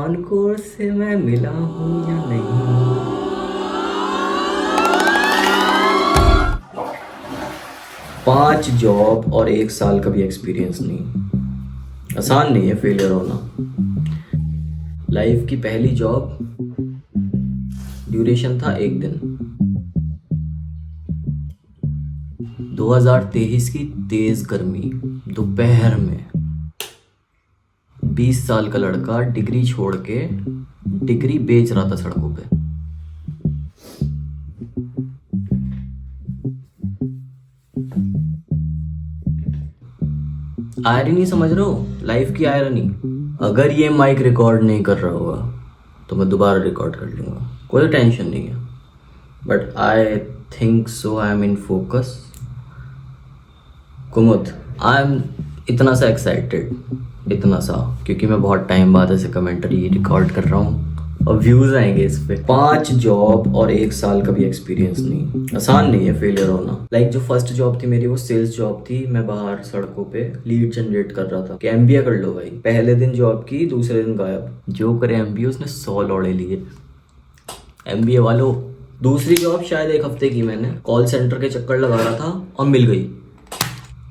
Concourse से मैं मिला हूँ या नहीं। 5 जॉब और 1 साल का भी एक्सपीरियंस नहीं, आसान नहीं है फेलियर होना। लाइफ की पहली जॉब, ड्यूरेशन था 1 दिन। 2023 की तेज गर्मी, दोपहर में 20 साल का लड़का डिग्री छोड़ के डिग्री बेच रहा था सड़कों पे। आयरनी समझ रहे हो, लाइफ की आयरनी। अगर ये माइक रिकॉर्ड नहीं कर रहा होगा तो मैं दोबारा रिकॉर्ड कर लूँगा, कोई टेंशन नहीं है। But I think so I am in focus. Kumud, I am इतना सा एक्साइटेड, इतना सा, क्योंकि मैं बहुत टाइम बाद ऐसे कमेंट्री रिकॉर्ड कर रहा हूँ और व्यूज आएंगे इस पे। 5 जॉब और 1 साल का भी एक्सपीरियंस नहीं, आसान नहीं है फेलियर होना। लाइक जो फर्स्ट जॉब थी मेरी, वो सेल्स जॉब थी। मैं बाहर सड़कों पे लीड जनरेट कर रहा था कि एमबीए कर लो भाई। पहले दिन जॉब की, दूसरे दिन गायब। जो करे एमबीए उसने 100 लौड़े लिए। एमबीए वालों, दूसरी जॉब शायद 1 हफ्ते की, मैंने कॉल सेंटर के चक्कर लगा रहा था और मिल गई।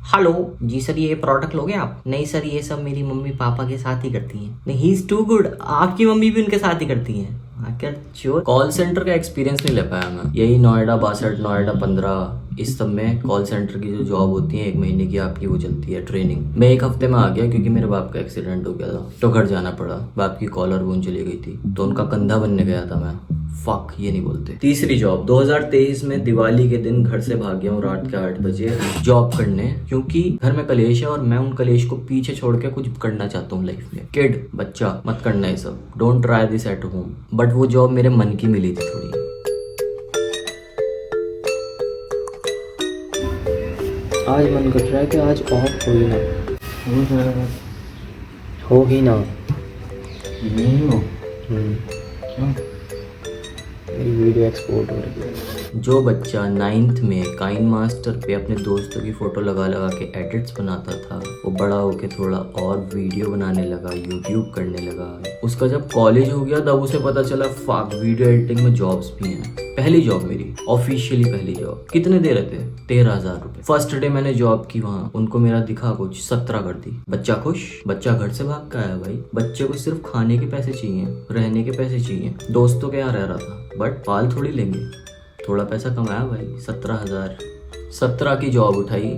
हेलो जी सर, ये प्रोडक्ट लोगे आप? नहीं सर, ये सब मेरी मम्मी पापा के साथ ही करती हैं। नहीं, ही इज टू गुड, आपकी मम्मी भी उनके साथ ही करती हैं। क्या चोर। कॉल सेंटर का एक्सपीरियंस नहीं ले पाया मैं। यही नोएडा 62, नोएडा 15, इस सब में कॉल सेंटर की जो जॉब होती है 1 महीने की आपकी, वो चलती है ट्रेनिंग। मैं 1 हफ्ते में आ गया क्योंकि मेरे बाप का एक्सीडेंट हो गया था, तो घर जाना पड़ा। बाप की कॉलर बोन चली गई थी, तो उनका कंधा बनने गया था मैं। फक, ये नहीं बोलते। तीसरी जॉब 2023 में दिवाली के दिन घर से भाग गया हूँ रात के 8 बजे जॉब करने, क्योंकि घर में कलेश है और मैं उन कलेश को पीछे छोड़ के कुछ करना चाहता हूँ लाइफ में। किड, बच्चा, मत करना ये सब, don't try this at home. But वो जॉब मेरे मन की मिली थी थोड़ी। आज मन कर रहा है कि आज ऑफ हो ही ना, हो ही ना। क्यों? मेरी वीडियो एक्सपोर्ट हो रही है। जो बच्चा 9th में काइन मास्टर पे अपने दोस्तों की फोटो लगा लगा के एडिट्स बनाता था, वो बड़ा होके थोड़ा और वीडियो बनाने लगा, यूट्यूब करने लगा। उसका जब कॉलेज हो गया तब उसे पता चला फक, वीडियो एडिटिंग में जॉब्स भी हैं। पहली जॉब मेरी, ऑफिशियली पहली जॉब। कितने दे रहे थे? 13,000 रुपए। फर्स्ट डे मैंने जॉब की वहाँ, उनको मेरा दिखा कुछ, 17 कर दी। बच्चा खुश, बच्चा घर से भाग के आया भाई। बच्चे को सिर्फ खाने के पैसे चाहिए, रहने के पैसे चाहिए। दोस्तों के यहाँ रह रहा था, बट पाल थोड़ी लेंगे। थोड़ा पैसा कमाया भाई, 17,000। 17 की जॉब उठाई,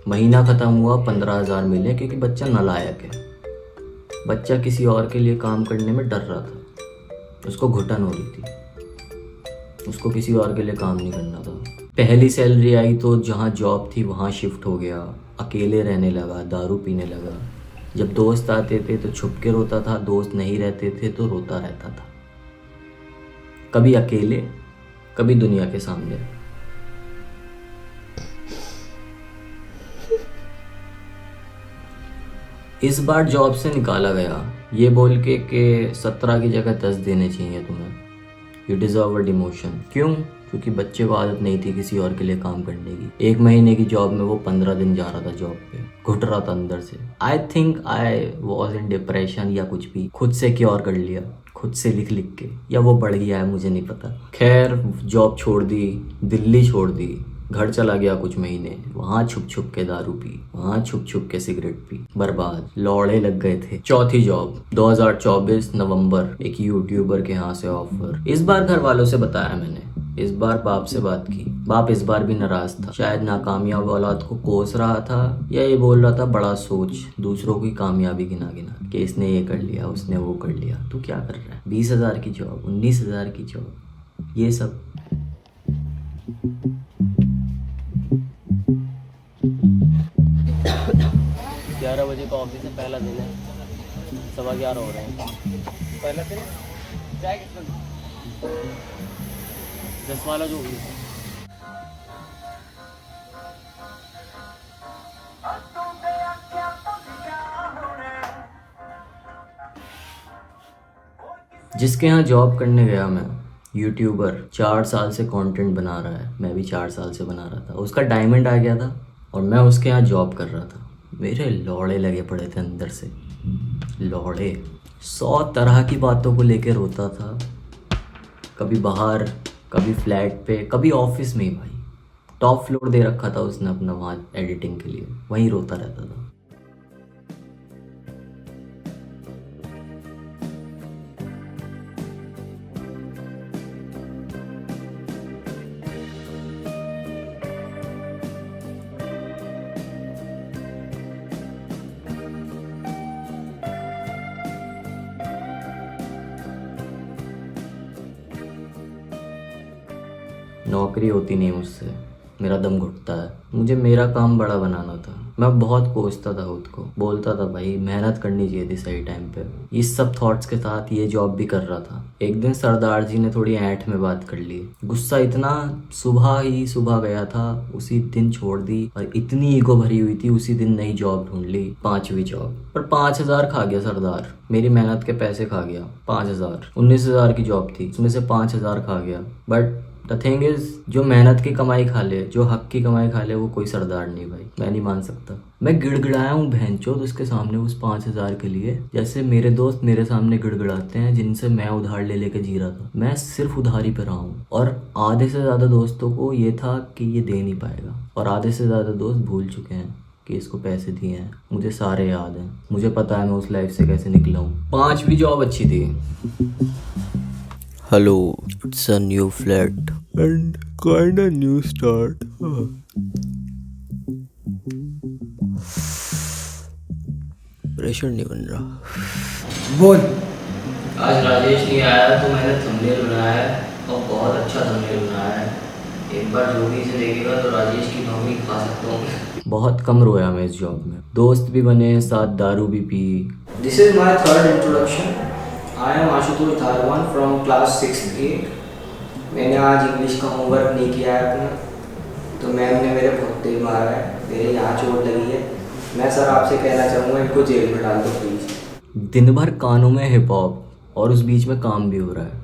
महीना खत्म हुआ, 15,000 मिले, क्योंकि बच्चा नालायक है। बच्चा किसी और के लिए काम करने में डर रहा था, उसको घुटन हो रही थी, उसको किसी और के लिए काम नहीं करना था। पहली सैलरी आई तो जहाँ जॉब थी वहाँ शिफ्ट हो गया, अकेले रहने लगा, दारू पीने लगा। जब दोस्त आते थे तो छुप के रोता था, दोस्त नहीं रहते थे तो रोता रहता था। कभी अकेले, कभी दुनिया के सामने। इस बार जॉब से निकाला गया ये बोल के कि 17 की जगह 10 देने चाहिए तुम्हें, यू डिजर्व अ डिमोशन। क्यों? क्योंकि बच्चे को आदत नहीं थी किसी और के लिए काम करने की। 1 महीने की जॉब में वो 15 दिन जा रहा था जॉब पे, घुट रहा था अंदर से। I think I was in depression या कुछ भी, खुद से क्योर कर लिया, खुद से लिख लिख के, या वो बढ़ गया है, मुझे नहीं पता। खैर, जॉब छोड़ दी, दिल्ली छोड़ दी, घर चला गया कुछ महीने। वहाँ छुप छुप के दारू पी, वहाँ छुप छुप के सिगरेट पी, बर्बाद, लौड़े लग गए थे। चौथी जॉब 2024 नवंबर, एक यूट्यूबर के यहाँ से ऑफर। इस बार घर वालों से बताया मैंने, इस बार बाप से बात की। बाप इस बार भी नाराज था, शायद नाकामयाब औलाद को कोस रहा था, या ये बोल रहा था बड़ा सोच, दूसरों की कामयाबी गिना गिना कि इसने ये कर लिया, उसने वो कर लिया, तू क्या कर रहा है? 20,000 की जॉब, 19,000 की जॉब, ये सब। ग्यारह बजे का ऑफिस है, पहला दिन है, 11:15 हो रहे हैं। पहला दिन चाय कितना? 10 वाला जो भी है। जिसके यहाँ जॉब करने गया मैं, यूट्यूबर, 4 साल से कंटेंट बना रहा है, मैं भी 4 साल से बना रहा था। उसका डायमंड आ गया था और मैं उसके यहाँ जॉब कर रहा था। मेरे लौड़े लगे पड़े थे अंदर से, लौड़े। 100 तरह की बातों को लेकर रोता था, कभी बाहर, कभी फ्लैट पे, कभी ऑफिस में ही भाई। टॉप फ्लोर दे रखा था उसने अपना वहाँ एडिटिंग के लिए, वहीं रोता रहता था। नौकरी होती नहीं मुझसे, मेरा दम घुटता है। मुझे मेरा काम बड़ा बनाना था। मैं बहुत कोसता था खुद को, बोलता था भाई मेहनत करनी चाहिए थी सही टाइम पे। इस सब थॉट्स के साथ ये जॉब भी कर रहा था। एक दिन सरदार जी ने थोड़ी ऐंठ में बात कर ली। गुस्सा इतना, सुबह ही सुबह गया था, उसी दिन छोड़ दी। और इतनी ईगो भरी हुई थी, उसी दिन नई जॉब ढूंढ ली, 5वीं जॉब। पर 5,000 खा गया सरदार, मेरी मेहनत के पैसे खा गया। 5,000, 19,000 की जॉब थी, उसमें से 5,000 खा गया। बट द थिंग इज, जो मेहनत की कमाई खा ले, जो हक की कमाई खा ले, वो कोई सरदार नहीं भाई। मैं नहीं मान सकता। मैं गिड़गिड़ाया हूँ भैंचोद उसके सामने उस 5,000 के लिए, जैसे मेरे दोस्त मेरे सामने गिड़गिड़ाते हैं जिनसे मैं उधार ले लेके जी रहा था। मैं सिर्फ उधारी पे रहा हूँ। और आधे से ज्यादा दोस्तों को ये था कि ये दे नहीं पाएगा, और आधे से ज्यादा दोस्त भूल चुके हैं कि इसको पैसे दिए हैं। मुझे सारे याद हैं, मुझे पता है मैं उस लाइफ से कैसे निकला हूँ। 5वीं जॉब अच्छी थी। Hello, it's a new flat and kinda new start. Pressure नहीं बन रहा। बोल। आज राजेश नहीं आया तो मैंने थंबनेल बनाया है, और बहुत अच्छा थंबनेल बनाया है। एक बार जो भी इसे देखेगा तो राजेश की नौकरी खा सकता हूँ। बहुत कम रोया मैं इस जॉब में। दोस्त भी बने, साथ दारू भी पी। This is my third introduction. I am Ashutosh Dharwan from class 6th A। मैंने आज इंग्लिश का होमवर्क नहीं किया है अपना, तो मैम ने मेरे बहुत तेज मारा है, मेरे यहाँ चोट लगी है। मैं सर आपसे कहना चाहूँगा इनको जेल में डाल दो प्लीज़। दिन भर कानों में हिप हॉप, और उस बीच में काम भी हो रहा है।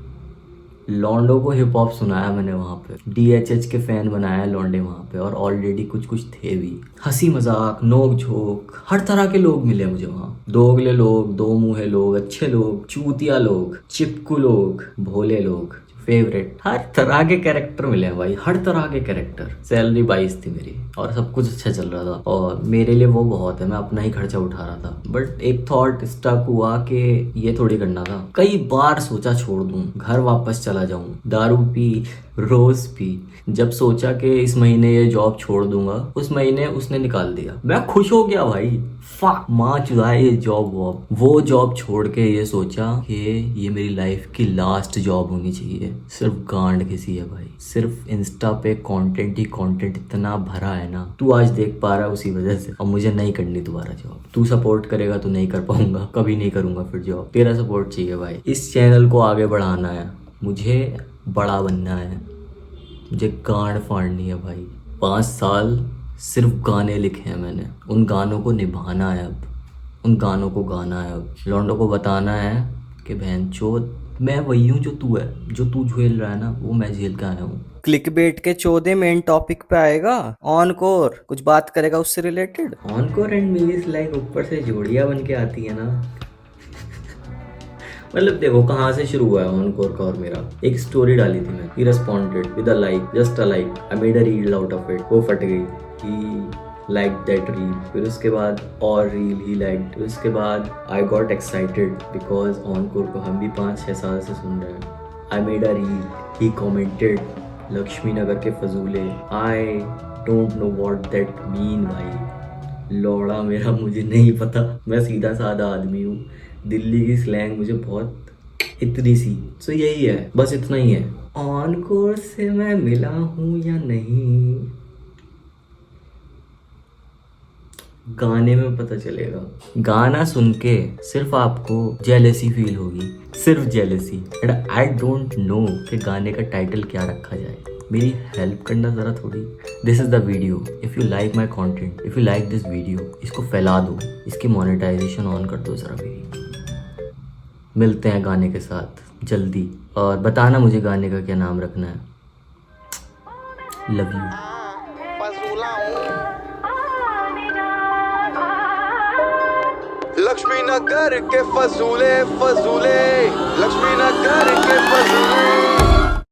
लॉन्डो को हिप हॉप सुनाया मैंने वहाँ पे, DHH के फैन बनाया लॉन्डे वहाँ पे, और ऑलरेडी कुछ कुछ थे भी। हंसी मजाक, नोक झोंक, हर तरह के लोग मिले मुझे वहाँ। दोगले लोग, दो मुँहे लोग, अच्छे लोग, चूतिया लोग, चिपकू लोग, भोले लोग, फेवरेट, हर तरह के कैरेक्टर मिले हैं भाई, हर तरह के कैरेक्टर। सैलरी 22 थी मेरी, और सब कुछ अच्छा चल रहा था, और मेरे लिए वो बहुत है। मैं अपना ही खर्चा उठा रहा था। बट एक थॉट स्टक हुआ कि ये थोड़ी करना था। कई बार सोचा छोड़ दूं, घर वापस चला जाऊं, दारू पी, रोज पी। जब सोचा कि इस महीने ये जॉब छोड़ दूंगा, उस महीने उसने निकाल दिया। मैं खुश हो गया भाई, फक माँ चुराए ये जॉब वॉब। वो जॉब छोड़ के ये सोचा कि ये मेरी लाइफ की लास्ट जॉब होनी चाहिए। सिर्फ गांड घिसी है भाई, सिर्फ इंस्टा पे कंटेंट ही कंटेंट इतना भरा है ना, तू आज देख पा रहा है उसी वजह से। और मुझे नहीं करनी दोबारा जॉब। तू सपोर्ट करेगा तो नहीं कर पाऊंगा, कभी नहीं करूंगा फिर जॉब। तेरा सपोर्ट चाहिए भाई। इस चैनल को आगे बढ़ाना है, मुझे बड़ा बनना है, मुझे गांड फाड़नी है भाई। 5 साल सिर्फ गाने लिखे हैं मैंने, उन गानों को निभाना है अब, उन गानों को गाना है अब। लॉन्डो को बताना है कि बहन चोद, मैं वही हूँ जो तू है, जो तू झेल रहा है ना, वो मैं झेल के आया हूँ। क्लिक बेट के 14 मेन टॉपिक पे आएगा। ऑनकोर कुछ बात करेगा उससे रिलेटेड। ऑनकोर एंड मीज लाइक ऊपर से जोड़ियाँ बन के आती है ना। मतलब देखो कहाँ से शुरू हुआ है ऑनकोर का और मेरा। एक स्टोरी डाली थी मैं, he responded with a like, just a like. I made a reel out of it, वो फट गई। He like that reel. फिर उसके बाद और रील ही लाइक। फिर उसके बाद I got excited because Encore को हम भी 5-6 साल से सुन रहे हैं। I made a reel, he commented Laxmi Nagar के फजूले। I don't know what that mean भाई। लौड़ा मेरा, मुझे नहीं पता, मैं सीधा साधा आदमी हूँ। दिल्ली की स्लैंग मुझे बहुत इतनी सी, तो यही है, बस इतना ही है। ऑनकोर से मैं मिला हूँ या नहीं, गाने में पता चलेगा। गाना सुन के सिर्फ आपको जेलेसी फील होगी, सिर्फ jealousy. And I don't no कि गाने का टाइटल क्या रखा जाए। मेरी हेल्प करना जरा थोड़ी। This is the video. If you like my content, if you like this video, इसको फैला दो, इसकी मोनेटाइजेशन ऑन कर दो जरा मेरी। मिलते हैं गाने के साथ जल्दी, और बताना मुझे गाने का क्या नाम रखना है। Love you. लक्ष्मी नगर के फजूले फजूले, लक्ष्मी नगर के फजूले।